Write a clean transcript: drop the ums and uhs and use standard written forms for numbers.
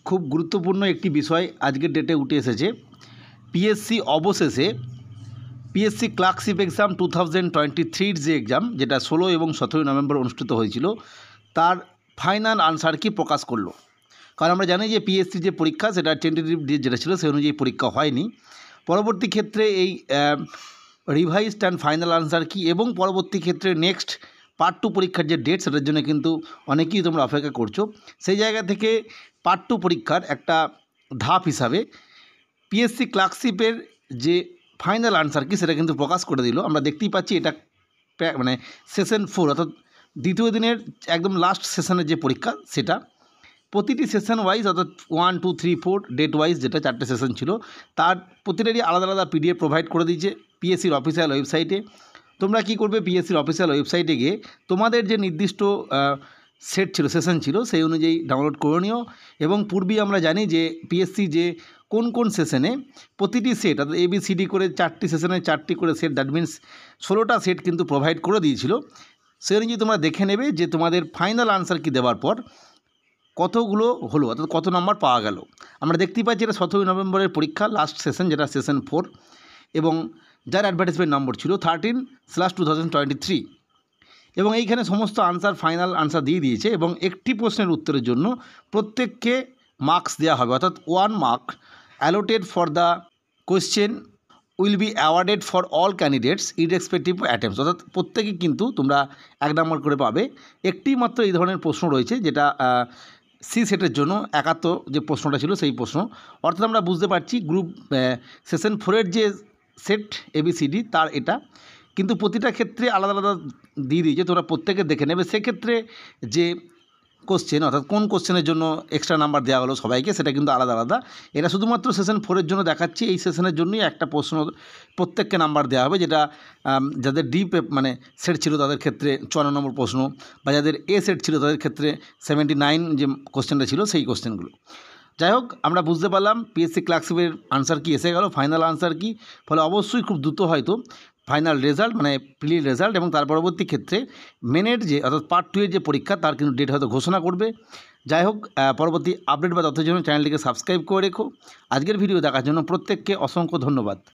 খুব গুরুত্বপূর্ণ একটি বিষয় আজকের ডেটে উঠে এসেছে। পিএসসি অবশেষে পিএসসি ক্লার্কশিপ এক্সাম 2023 যে এক্সাম, যেটা 16 এবং 17 নভেম্বর অনুষ্ঠিত হয়েছিল, তার ফাইনাল আনসার কি প্রকাশ করলো। কারণ আমরা জানি যে পিএসসি যে পরীক্ষা, সেটা টেন্টেটিভ ডেট যেটা ছিল সেই অনুযায়ী পরীক্ষা হয়নি। পরবর্তী ক্ষেত্রে এই রিভাইজড অ্যান্ড ফাইনাল আনসার কি এবং পরবর্তী ক্ষেত্রে নেক্সট পার্ট 2 পরীক্ষার যে ডেট, সেটার জন্য কিন্তু অনেকেই তোমরা অপেক্ষা করছো। সেই জায়গা থেকে পার্ট 2 পরীক্ষার একটা ধাপ হিসাবে পিএসসি ক্লার্কশিপের যে ফাইনাল আনসার কি সেটা কিন্তু প্রকাশ করে দিল। আমরা দেখতেই পাচ্ছি এটা মানে সেশন 4, অর্থাৎ দ্বিতীয় দিনের একদম লাস্ট সেশনের যে পরীক্ষা, সেটা প্রতিটি সেশন ওয়াইজ, অর্থাৎ 1, 2, 3, 4 ডেট ওয়াইজ যেটা 4টে সেশন ছিল, তার প্রতিটারই আলাদা আলাদা পিডিএফ প্রোভাইড করে দিয়েছে পিএসসির অফিসিয়াল ওয়েবসাইটে। তোমরা কি করবে, পিএসসির অফিসিয়াল ওয়েবসাইটে গিয়ে তোমাদের যে নির্দিষ্ট সেট ছিল, সেশন ছিল, সেই অনুযায়ী ডাউনলোড করে নিও। এবং পূর্বেই আমরা জানি যে পিএসসি যে কোন কোন সেশনে প্রতিটি সেট, অর্থাৎ ABCD করে 4টি সেশনে 4টি করে সেট, দ্যাট মিনস 16টা সেট কিন্তু প্রোভাইড করে দিয়েছিল। সেই অনুযায়ী তোমরা দেখে নেবে যে তোমাদের ফাইনাল আনসার কি দেওয়ার পর কতগুলো হলো, অর্থাৎ কত নম্বর পাওয়া গেল। আমরা দেখতেই পাচ্ছি এটা 17 নভেম্বরের পরীক্ষা, লাস্ট সেশন, যেটা সেশন 4, এবং যার অ্যাডভার্টাইজমেন্ট নম্বর ছিল 13/2023। এবং এইখানে সমস্ত আনসার, ফাইনাল আনসার দিয়ে দিয়েছে। এবং একটি প্রশ্নের উত্তরের জন্য প্রত্যেককে মার্কস দেওয়া হবে, অর্থাৎ 1 mark allotted for the question will be awarded for all candidates irrespective attempts, অর্থাৎ প্রত্যেকে কিন্তু তোমরা 1 নম্বর করে পাবে। একটি মাত্র এই ধরনের প্রশ্ন রয়েছে, যেটা সি সেটের জন্য 71 যে প্রশ্নটা ছিল সেই প্রশ্ন। অর্থাৎ আমরা বুঝতে পারছি গ্রুপ সেশন 4-এর যে সেট ABCD তার এটা, কিন্তু প্রতিটা ক্ষেত্রে আলাদা আলাদা দিয়ে দিয়েছে, তোমরা প্রত্যেকে দেখে নেবে। সেক্ষেত্রে যে কোশ্চেন, অর্থাৎ কোন কোশ্চেনের জন্য এক্সট্রা নাম্বার দেওয়া হলো সবাইকে, সেটা কিন্তু আলাদা আলাদা। এটা শুধুমাত্র সেশন 4-এর জন্য দেখাচ্ছি। এই সেশনের জন্যই একটা প্রশ্ন প্রত্যেককে নাম্বার দেওয়া হবে, যেটা যাদের ডি মানে সেট ছিল তাদের ক্ষেত্রে 54 নম্বর প্রশ্ন, বা যাদের এ সেট ছিল তাদের ক্ষেত্রে 79 যে কোশ্চেনটা ছিল সেই কোশ্চেনগুলো। যাই হোক, আমরা বুঝতে পারলাম পিএসসি ক্লার্কশিপের আনসার কি এসে গেল, ফাইনাল আনসার কি। ফলে অবশ্যই খুব দ্রুত হয়তো ফাইনাল রেজাল্ট, মানে প্রিলি রেজাল্ট, এবং তার পরবর্তী ক্ষেত্রে মেনের যে, অর্থাৎ পার্ট 2-এর যে পরীক্ষা, তার কিন্তু ডেট হয়তো ঘোষণা করবে। যাই হোক, পরবর্তী আপডেট বা তথ্যের জন্য চ্যানেলটিকে সাবস্ক্রাইব করে রেখো। আজকের ভিডিও দেখার জন্য প্রত্যেককে অসংখ্য ধন্যবাদ।